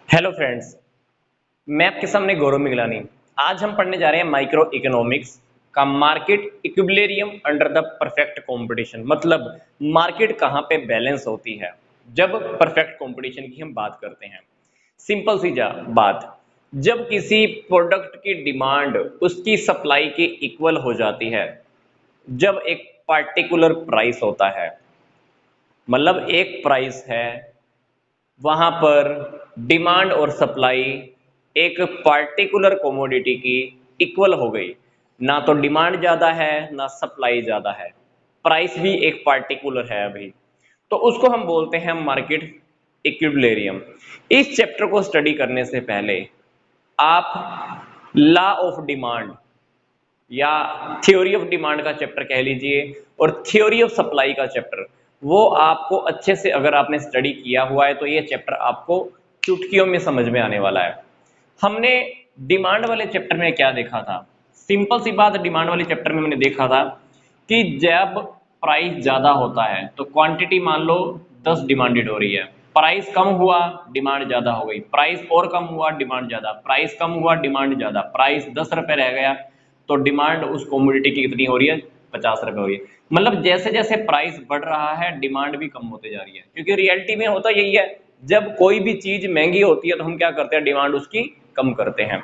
Hello friends. मैं आपके सामने गौरव मिगलानी। आज हम पढ़ने जा रहे हैं माइक्रो इकोनॉमिक्स का market equilibrium under the perfect competition. मतलब मार्केट कहाँ पे बैलेंस होती है जब परफेक्ट कंपटीशन की हम बात करते हैं। सिंपल सी जा बात, जब किसी प्रोडक्ट की डिमांड उसकी सप्लाई के इक्वल हो जाती है, जब एक पार्टिकुलर प्राइस होता है, मतलब एक प्राइस है, वहां पर डिमांड और सप्लाई एक पार्टिकुलर कमोडिटी की इक्वल हो गई। ना तो डिमांड ज़्यादा है ना सप्लाई ज़्यादा है, प्राइस भी एक पार्टिकुलर है अभी, तो उसको हम बोलते हैं मार्केट इक्विलिब्रियम। इस चैप्टर को स्टडी करने से पहले आप लॉ ऑफ डिमांड या थ्योरी ऑफ डिमांड का चैप्टर कह लीजिए और थ्योरी ऑफ सप्लाई का चैप्टर, वो आपको अच्छे से अगर आपने स्टडी किया हुआ है तो ये चैप्टर आपको चुटकियों में समझ में आने वाला है। हमने डिमांड वाले चैप्टर में क्या देखा था? सिंपल सी बात, डिमांड वाले चैप्टर में हमने देखा था कि जब प्राइस ज़्यादा होता है तो क्वांटिटी मान लो 10 डिमांडेड हो रही है, प्राइस कम हुआ डिमांड ज़्यादा हो गई, प्राइस और कम हुआ डिमांड ज़्यादा, प्राइस कम हुआ डिमांड ज़्यादा, प्राइस 10 रुपये रह गया तो डिमांड उस कमोडिटी की कितनी हो रही है? 50 रुपये हो रही है। मतलब जैसे जैसे प्राइस बढ़ रहा है डिमांड भी कम होते जा रही है, क्योंकि रियलिटी में होता यही है, जब कोई भी चीज़ महंगी होती है तो हम क्या करते हैं? डिमांड उसकी कम करते हैं।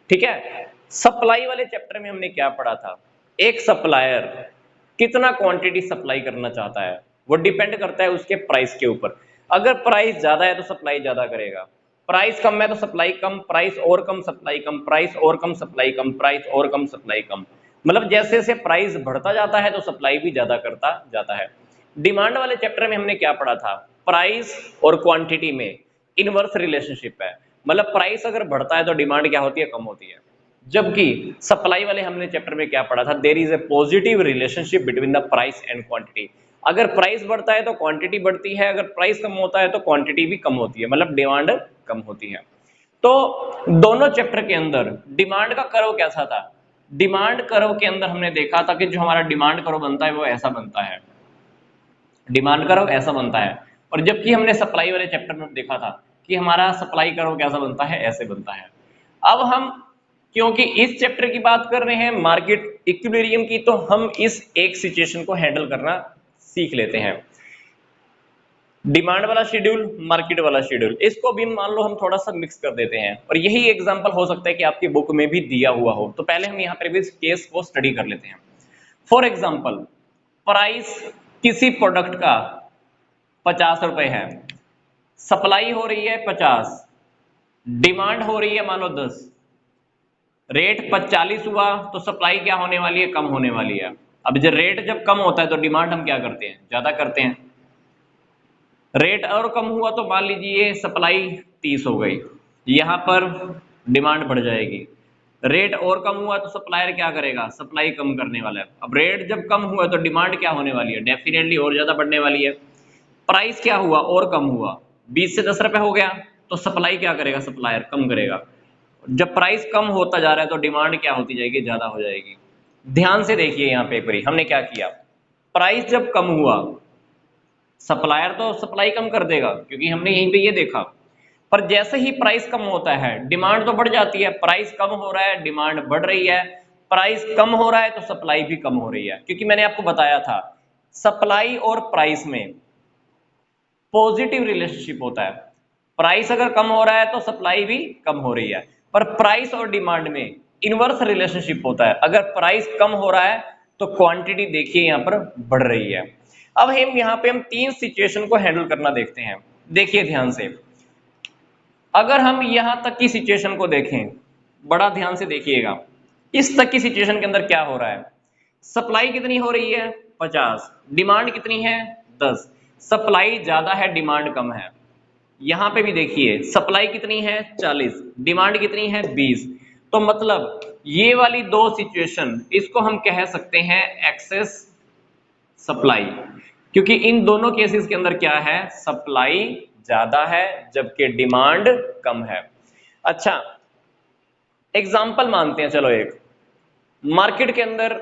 ठीक है। सप्लाई वाले चैप्टर में हमने क्या पढ़ा था? एक सप्लायर कितना क्वांटिटी सप्लाई करना चाहता है वो डिपेंड करता है उसके प्राइस के ऊपर। अगर प्राइस ज्यादा है तो सप्लाई ज्यादा करेगा, प्राइस कम है तो सप्लाई कम, प्राइस और कम सप्लाई कम, प्राइस और कम सप्लाई कम, प्राइस और कम सप्लाई कम। मतलब जैसे जैसे प्राइस बढ़ता जाता है तो सप्लाई भी ज्यादा करता जाता है। डिमांड वाले चैप्टर में हमने क्या पढ़ा था? प्राइस और क्वांटिटी में इनवर्स रिलेशनशिप है। मतलब प्राइस अगर बढ़ता है तो डिमांड क्या होती है? कम होती है। जबकि सप्लाई वाले हमने चैप्टर में क्या पढ़ा था? There is a positive relationship between the price and quantity. अगर प्राइस बढ़ता है तो क्वांटिटी बढ़ती है, अगर प्राइस कम होता है तो क्वांटिटी भी कम होती है, मतलब डिमांड कम होती है। तो दोनों चैप्टर के अंदर डिमांड का कर्व कैसा था? डिमांड कर्व के अंदर हमने देखा था कि जो हमारा डिमांड कर्व बनता है वो ऐसा बनता है, डिमांड कर्व ऐसा बनता है। और जबकि हमने सप्लाई वाले चैप्टर में देखा था कि हमारा सप्लाई कर्व कैसा बनता है? ऐसे बनता है। अब हम, क्योंकि इस चैप्टर की बात कर रहे हैं मार्केट इक्विलिब्रियम की, तो हम इस एक सिचुएशन को हैंडल करना सीख लेते हैं। डिमांड वाला शेड्यूल, मार्केट वाला शेड्यूल, इसको भी मान लो हम थोड़ा सा मिक्स कर देते हैं, और यही एग्जांपल हो सकता है कि आपकी बुक में भी दिया हुआ हो। तो पहले हम यहाँ पर इस केस को स्टडी कर लेते हैं। फॉर एग्जाम्पल, प्राइस किसी प्रोडक्ट का 50 रुपए है, सप्लाई हो रही है 50, डिमांड हो रही है मान लो 10, रेट 40 हुआ तो सप्लाई क्या होने वाली है? कम होने वाली है। अब जब रेट जब कम होता है तो डिमांड हम क्या करते हैं? ज्यादा करते हैं। रेट और कम हुआ तो मान लीजिए सप्लाई 30 हो गई, यहां पर डिमांड बढ़ जाएगी। रेट और कम हुआ तो सप्लायर क्या करेगा? सप्लाई कम करने वाला है। अब रेट जब कम हुआ तो डिमांड क्या होने वाली है? डेफिनेटली और ज्यादा बढ़ने वाली है। प्राइस क्या हुआ? और कम हुआ, 20 से 10 रुपए हो गया, तो सप्लाई क्या करेगा? सप्लायर कम करेगा। जब प्राइस कम होता जा रहा है तो डिमांड क्या होती जाएगी? ज्यादा हो जाएगी। ध्यान से देखिए यहाँ पे एक बारी हमने क्या किया। प्राइस जब कम हुआ, सप्लायर तो सप्लाई कम कर देगा क्योंकि हमने यहीं पे ये देखा। पर जैसे ही प्राइस कम होता है डिमांड तो बढ़ जाती है। प्राइस कम हो रहा है, डिमांड बढ़ रही है। प्राइस कम हो रहा है तो सप्लाई भी कम हो रही है, क्योंकि मैंने आपको बताया था सप्लाई और प्राइस में पॉजिटिव रिलेशनशिप होता है। प्राइस अगर कम हो रहा है तो सप्लाई भी कम हो रही है। पर प्राइस और डिमांड में इनवर्स रिलेशनशिप होता है। अगर प्राइस कम हो रहा है तो क्वांटिटी देखिए यहां पर बढ़ रही है। अब हम यहां पे हम तीन सिचुएशन को हैंडल करना देखते हैं। देखिए ध्यान से, अगर हम यहां तक की सिचुएशन को देखें, बड़ा ध्यान से देखिएगा, इस तक की सिचुएशन के अंदर क्या हो रहा है? सप्लाई कितनी हो रही है? 50, डिमांड कितनी है? 10। सप्लाई ज्यादा है, डिमांड कम है। यहां पे भी देखिए सप्लाई कितनी है? 40, डिमांड कितनी है? 20। तो मतलब ये वाली दो सिचुएशन, इसको हम कह सकते हैं एक्सेस सप्लाई, क्योंकि इन दोनों केसेस के अंदर क्या है? सप्लाई ज्यादा है जबकि डिमांड कम है। अच्छा, एग्जाम्पल मानते हैं, चलो एक, मार्केट के अंदर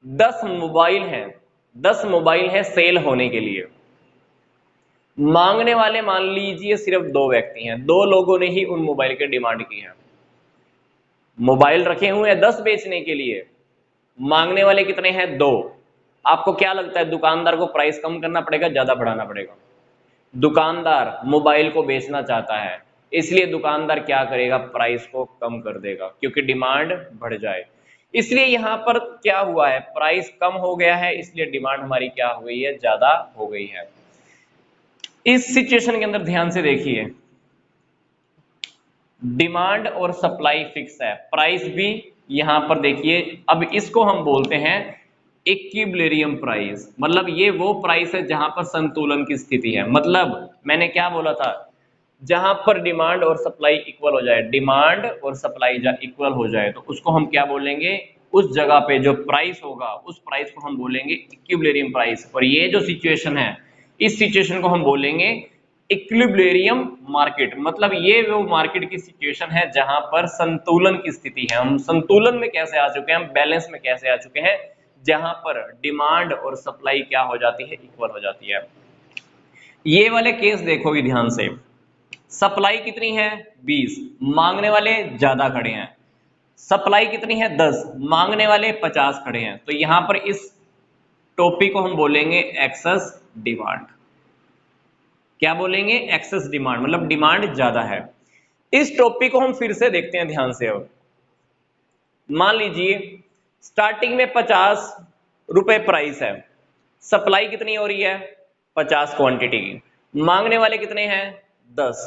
10 मोबाइल हैं, 10 मोबाइल हैं सेल होने के लिए। मांगने वाले मान लीजिए सिर्फ 2 व्यक्ति हैं, 2 लोगों ने ही उन मोबाइल की डिमांड की है। मोबाइल रखे हुए हैं 10 बेचने के लिए, मांगने वाले कितने हैं? 2। आपको क्या लगता है दुकानदार को प्राइस कम करना पड़ेगा, ज्यादा बढ़ाना पड़ेगा? दुकानदार मोबाइल को बेचना चाहता है, इसलिए दुकानदार क्या करेगा? प्राइस को कम कर देगा, क्योंकि डिमांड बढ़ जाए। इसलिए यहां पर क्या हुआ है? प्राइस कम हो गया है, इसलिए डिमांड हमारी क्या हो गई है? ज्यादा हो गई है। इस सिचुएशन के अंदर ध्यान से देखिए, डिमांड और सप्लाई फिक्स है, प्राइस भी यहां पर देखिए। अब इसको हम बोलते हैं इक्विलिब्रियम प्राइस, मतलब ये वो प्राइस है जहां पर संतुलन की स्थिति है। मतलब मैंने क्या बोला था? जहां पर डिमांड और सप्लाई इक्वल हो जाए, डिमांड और सप्लाई इक्वल हो जाए, तो उसको हम क्या बोलेंगे? उस जगह पे जो प्राइस होगा उस प्राइस को हम बोलेंगे इक्विलिब्रियम प्राइस। और ये जो सिचुएशन है, इस सिचुएशन को हम बोलेंगे इक्विलिब्रियम मार्केट। मतलब ये वो मार्केट की सिचुएशन है जहां पर संतुलन की स्थिति है। हम संतुलन में कैसे आ चुके हैं? हम बैलेंस में कैसे आ चुके हैं? जहां पर डिमांड और सप्लाई क्या हो जाती है? इक्वल हो जाती है। ये वाले केस देखोगे ध्यान से, सप्लाई कितनी है? 20, मांगने वाले ज्यादा खड़े हैं। सप्लाई कितनी है? 10, मांगने वाले 50 खड़े हैं। तो यहां पर इस टॉपिक को हम बोलेंगे एक्सेस डिमांड। क्या बोलेंगे? एक्सेस डिमांड, मतलब डिमांड ज्यादा है। इस टॉपिक को हम फिर से देखते हैं ध्यान से। अब मान लीजिए स्टार्टिंग में 50 रुपए प्राइस है, सप्लाई कितनी हो रही है? 50 क्वांटिटी की, मांगने वाले कितने हैं? 10।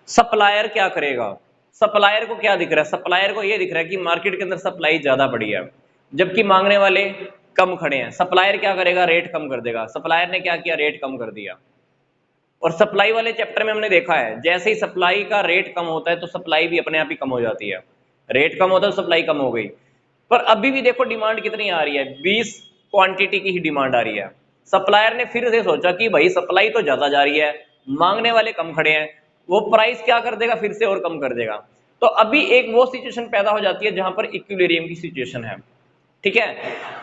सप्लायर क्या करेगा? सप्लायर को क्या दिख रहा है? सप्लायर को यह दिख रहा है कि मार्केट के अंदर सप्लाई ज्यादा बढ़ी है, जबकि मांगने वाले कम खड़े हैं। सप्लायर क्या करेगा? रेट कम कर देगा। सप्लायर ने क्या किया? रेट कम कर दिया। और सप्लाई वाले चैप्टर में हमने देखा है, जैसे ही सप्लाई का रेट कम होता है तो सप्लाई भी अपने आप ही कम हो जाती है। रेट कम होता है तो सप्लाई कम हो गई। पर अभी भी देखो डिमांड कितनी आ रही है? 20 क्वांटिटी की ही डिमांड आ रही है। सप्लायर ने फिर से सोचा कि भाई सप्लाई तो ज्यादा जा रही है, मांगने वाले कम खड़े हैं, वो प्राइस क्या कर देगा? फिर से और कम कर देगा। तो अभी एक वो सिचुएशन पैदा हो जाती है जहां पर इक्विलिब्रियम की सिचुएशन है। ठीक है,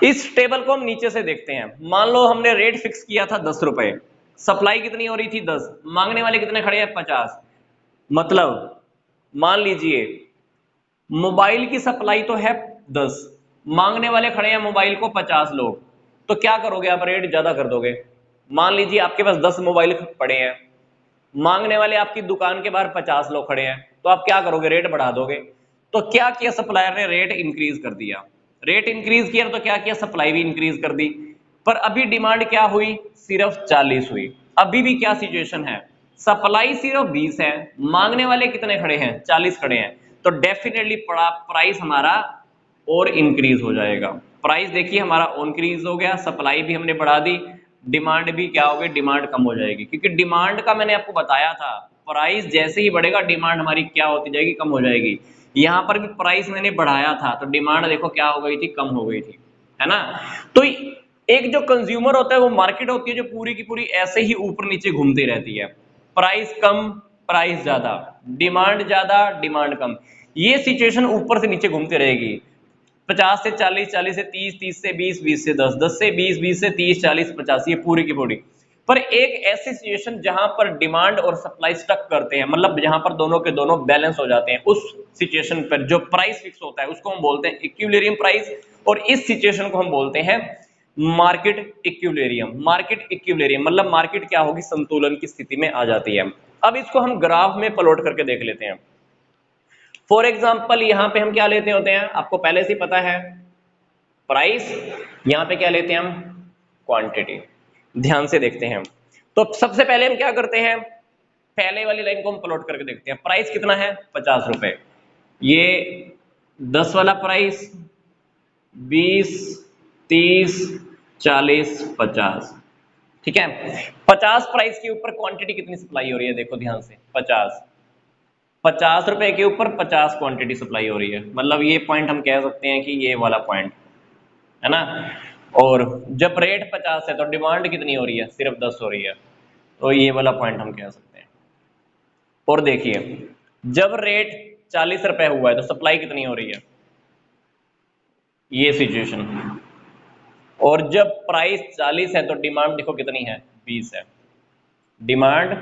इस टेबल को हम नीचे से देखते हैं। मान लो हमने रेट फिक्स किया था 10 रुपए, सप्लाई कितनी हो रही थी? 10, मांगने वाले कितने खड़े हैं? 50। मतलब मान लीजिए मोबाइल की सप्लाई तो है 10, मांगने वाले खड़े हैं मोबाइल को 50 लोग, तो क्या करोगे आप? रेट ज्यादा कर दोगे। मान लीजिए आपके पास 10 मोबाइल पड़े हैं, मांगने वाले आपकी दुकान के बाहर 50 लोग खड़े हैं, तो आप क्या करोगे? रेट बढ़ा दोगे। तो क्या किया सप्लायर ने? रेट इंक्रीज कर दिया। रेट इंक्रीज किया तो क्या किया? सप्लाई भी इंक्रीज कर दी। पर अभी डिमांड क्या हुई? सिर्फ 40 हुई। अभी भी क्या सिचुएशन है? सप्लाई सिर्फ 20 है, मांगने वाले कितने खड़े हैं? 40 खड़े हैं। तो डेफिनेटली प्राइस हमारा और इंक्रीज हो जाएगा। प्राइस देखिए हमारा इंक्रीज हो गया, सप्लाई भी हमने बढ़ा दी, डिमांड भी क्या हो गई? डिमांड कम हो जाएगी। क्योंकि डिमांड का मैंने आपको बताया था, प्राइस जैसे ही बढ़ेगा डिमांड हमारी क्या होती जाएगी? कम हो जाएगी। यहां पर भी प्राइस मैंने बढ़ाया था तो डिमांड देखो क्या हो गई थी? कम हो गई थी, है ना? तो एक जो कंज्यूमर होता है, वो मार्केट होती है जो पूरी की पूरी ऐसे ही ऊपर नीचे घूमती रहती है। प्राइस कम, प्राइस ज्यादा, डिमांड ज्यादा, डिमांड कम। ये सिचुएशन ऊपर से नीचे घूमती रहेगी। 50 से 40, 40 से 30, 30 से 20, 20 से 10, 10 से 20, 20 से 30, 40, 50, ये पूरी की पूरी। पर एक ऐसी सिचुएशन जहां पर डिमांड और सप्लाई स्टक करते हैं, मतलब जहां पर दोनों के दोनों बैलेंस हो जाते हैं, उस सिचुएशन पर जो प्राइस फिक्स होता है उसको हम बोलते हैं इक्विलिब्रियम प्राइस। और इस सिचुएशन को हम बोलते हैं मार्केट इक्विलिब्रियम। मार्केट इक्विलिब्रियम मतलब मार्केट क्या होगी? संतुलन की स्थिति में आ जाती है। अब इसको हम ग्राफ में प्लॉट करके देख लेते हैं। फॉर एग्जाम्पल यहां पे हम क्या लेते होते हैं? आपको पहले से पता है, प्राइस। यहां पे क्या लेते हैं हम? क्वांटिटी। ध्यान से देखते हैं। तो सबसे पहले हम क्या करते हैं? पहले वाली लाइन को हम प्लॉट करके देखते हैं। प्राइस कितना है? 50 रुपए। ये 10 वाला प्राइस, 20, 30, 40, 50। ठीक है, 50 प्राइस के ऊपर क्वांटिटी कितनी सप्लाई हो रही है? देखो ध्यान से, 50। 50 रुपए के ऊपर 50 क्वांटिटी सप्लाई हो रही है। मतलब ये पॉइंट हम कह सकते हैं कि ये वाला पॉइंट है ना। और जब रेट 50 है तो डिमांड कितनी हो रही है? सिर्फ 10 हो रही है। तो ये वाला पॉइंट हम कह सकते हैं। और देखिए जब रेट 40 रुपए हुआ है तो सप्लाई कितनी हो रही है? ये सिचुएशन। और जब प्राइस 40 है तो डिमांड देखो कितनी है? 20 है। डिमांड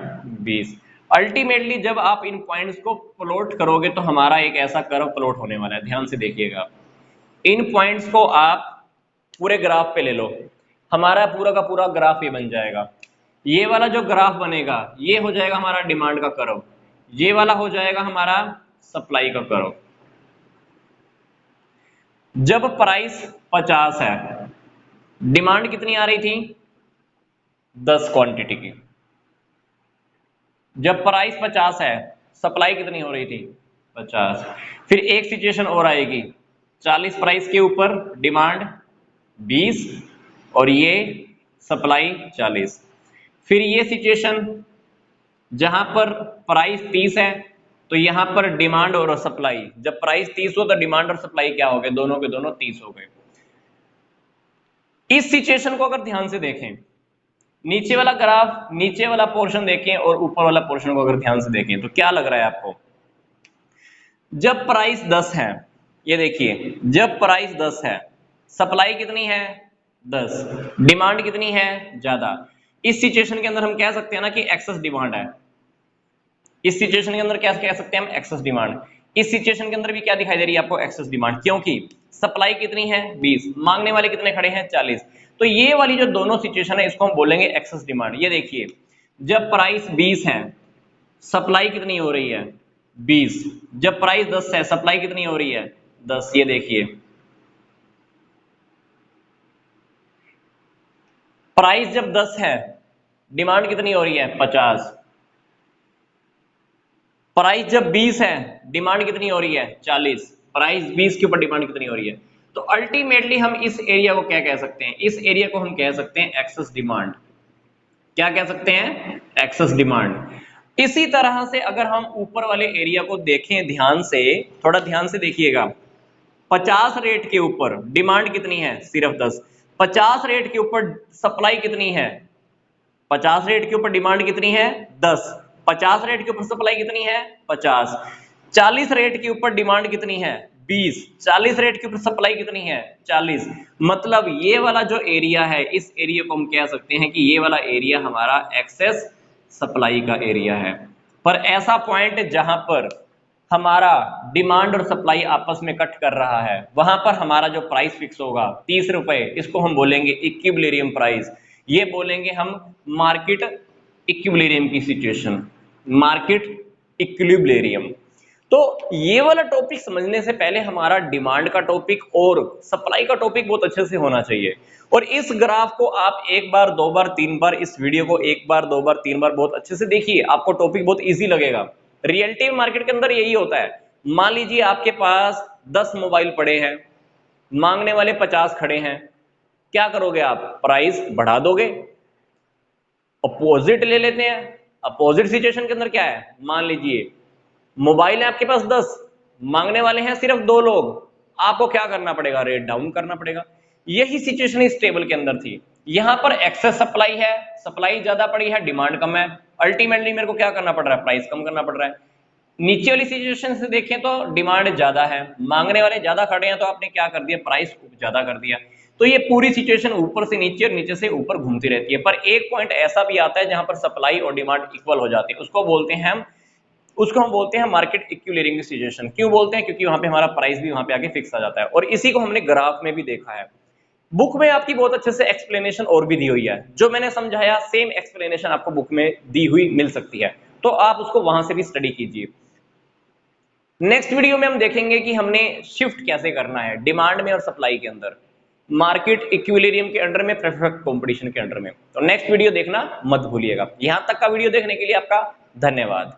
20। अल्टीमेटली जब आप इन पॉइंट्स को प्लॉट करोगे तो हमारा एक ऐसा कर्व प्लॉट होने वाला है, ध्यान से देखिएगा। इन पॉइंट्स को आप पूरे ग्राफ पे ले लो, हमारा पूरा का पूरा ग्राफ ये बन जाएगा। ये वाला जो ग्राफ बनेगा ये हो जाएगा हमारा डिमांड का कर्व, ये वाला हो जाएगा हमारा सप्लाई का कर्व। जब प्राइस 50 है, डिमांड कितनी आ रही थी? 10 क्वांटिटी की। जब प्राइस 50 है, सप्लाई कितनी हो रही थी? 50। फिर एक सिचुएशन और आएगी, 40 प्राइस के ऊपर डिमांड 20 और ये सप्लाई 40। फिर ये सिचुएशन जहां पर प्राइस 30 है, तो यहां पर डिमांड और सप्लाई, जब प्राइस 30 हो तो डिमांड और सप्लाई क्या हो गए? दोनों के दोनों 30 हो गए। इस सिचुएशन को अगर ध्यान से देखें, नीचे वाला ग्राफ, नीचे वाला पोर्शन देखें और ऊपर वाला पोर्शन को अगर ध्यान से देखें तो क्या लग रहा है आपको? जब प्राइस 10 है, ये देखिए, जब प्राइस 10 है, सप्लाई कितनी है? 10, डिमांड कितनी है? ज्यादा। इस सिचुएशन के अंदर हम कह सकते हैं ना कि एक्सेस डिमांड है। इस सिचुएशन के अंदर क्या कह सकते हैं हम? Excess demand. इस सिचुएशन के अंदर भी क्या दिखाई दे रही है आपको? एक्सेस डिमांड, क्योंकि सप्लाई कितनी है? 20, मांगने वाले कितने खड़े हैं? 40। तो ये वाली जो दोनों सिचुएशन है इसको हम बोलेंगे एक्सेस डिमांड। ये देखिए, जब प्राइस 20 है, सप्लाई कितनी हो रही है? 20। जब प्राइस 10 है, सप्लाई कितनी हो रही है? 10। ये देखिए, प्राइस जब 10 है, डिमांड कितनी हो रही है? 50। प्राइस जब 20 है, डिमांड कितनी हो रही है? 40। प्राइस 20 के ऊपर डिमांड कितनी हो रही है? तो अल्टीमेटली हम इस एरिया को क्या कह सकते हैं? इस एरिया को हम कह सकते हैं एक्सेस डिमांड। क्या कह सकते हैं? Excess demand. इसी तरह से अगर हम ऊपर वाले एरिया को देखें ध्यान से, थोड़ा ध्यान से देखिएगा, 50 रेट के ऊपर डिमांड कितनी है? सिर्फ 10। 50 रेट के ऊपर सप्लाई कितनी है? 50 रेट के ऊपर डिमांड कितनी है? 10। 50 रेट के ऊपर सप्लाई कितनी है? 50। 40 रेट के ऊपर डिमांड कितनी है? 20। 40 रेट के ऊपर सप्लाई कितनी है? 40। मतलब ये वाला जो एरिया है, इस एरिया को हम कह सकते हैं कि ये वाला एरिया हमारा एक्सेस सप्लाई का एरिया है। पर ऐसा पॉइंट जहां पर हमारा डिमांड और सप्लाई आपस में कट कर रहा है, वहां पर हमारा जो प्राइस फिक्स होगा 30 रुपए, इसको हम बोलेंगे इक्विलिब्रियम प्राइस। ये बोलेंगे हम मार्केट इक्विलिब्रियम की सिचुएशन, मार्केट इक्विलिब्रियम। तो ये वाला टॉपिक समझने से पहले हमारा डिमांड का टॉपिक और सप्लाई का टॉपिक बहुत अच्छे से होना चाहिए। और इस ग्राफ को आप एक बार, दो बार, तीन बार, इस वीडियो को एक बार, दो बार, तीन बार बहुत अच्छे से देखिए, आपको टॉपिक बहुत इजी लगेगा। रियलिटी मार्केट के अंदर यही होता है। मान लीजिए आपके पास 10 मोबाइल पड़े हैं, मांगने वाले 50 खड़े हैं, क्या करोगे आप? प्राइस बढ़ा दोगे। अपोजिट ले लेते हैं। अपोजिट सिचुएशन के अंदर क्या है? मान लीजिए मोबाइल है आपके पास 10, मांगने वाले हैं सिर्फ 2 लोग, आपको क्या करना पड़ेगा? रेट डाउन करना पड़ेगा। यही सिचुएशन इस टेबल के अंदर थी। यहां पर एक्सेस सप्लाई है, सप्लाई ज्यादा पड़ी है, डिमांड कम है, अल्टीमेटली मेरे को क्या करना पड़ रहा है? प्राइस कम करना पड़ रहा है। नीचे वाली सिचुएशन से देखें तो डिमांड ज्यादा है, मांगने वाले ज्यादा खड़े हैं, तो आपने क्या कर दिया? प्राइस ज्यादा कर दिया। तो ये पूरी सिचुएशन ऊपर से नीचे और नीचे से ऊपर घूमती रहती है। पर एक पॉइंट ऐसा भी आता है जहां पर सप्लाई और डिमांड इक्वल हो जाती है, उसको हम बोलते हैं मार्केट इक्विलिब्रियम की सिचुएशन। क्यों बोलते हैं? क्योंकि वहां पे हमारा प्राइस भी वहां पे आके फिक्स आ जाता है। और इसी को हमने ग्राफ में भी देखा है। बुक में आपकी बहुत अच्छे से एक्सप्लेनेशन और भी दी हुई है, जो मैंने समझाया सेम एक्सप्लेनेशन आपको बुक में दी हुई मिल सकती है, तो आप उसको वहां से भी स्टडी कीजिए। नेक्स्ट वीडियो में हम देखेंगे कि हमने शिफ्ट कैसे करना है डिमांड में और सप्लाई के अंदर, मार्केट इक्विलिब्रियम के अंडर में, परफेक्ट कंपटीशन के अंडर में। तो नेक्स्ट वीडियो देखना मत भूलिएगा। यहां तक का वीडियो देखने के लिए आपका धन्यवाद।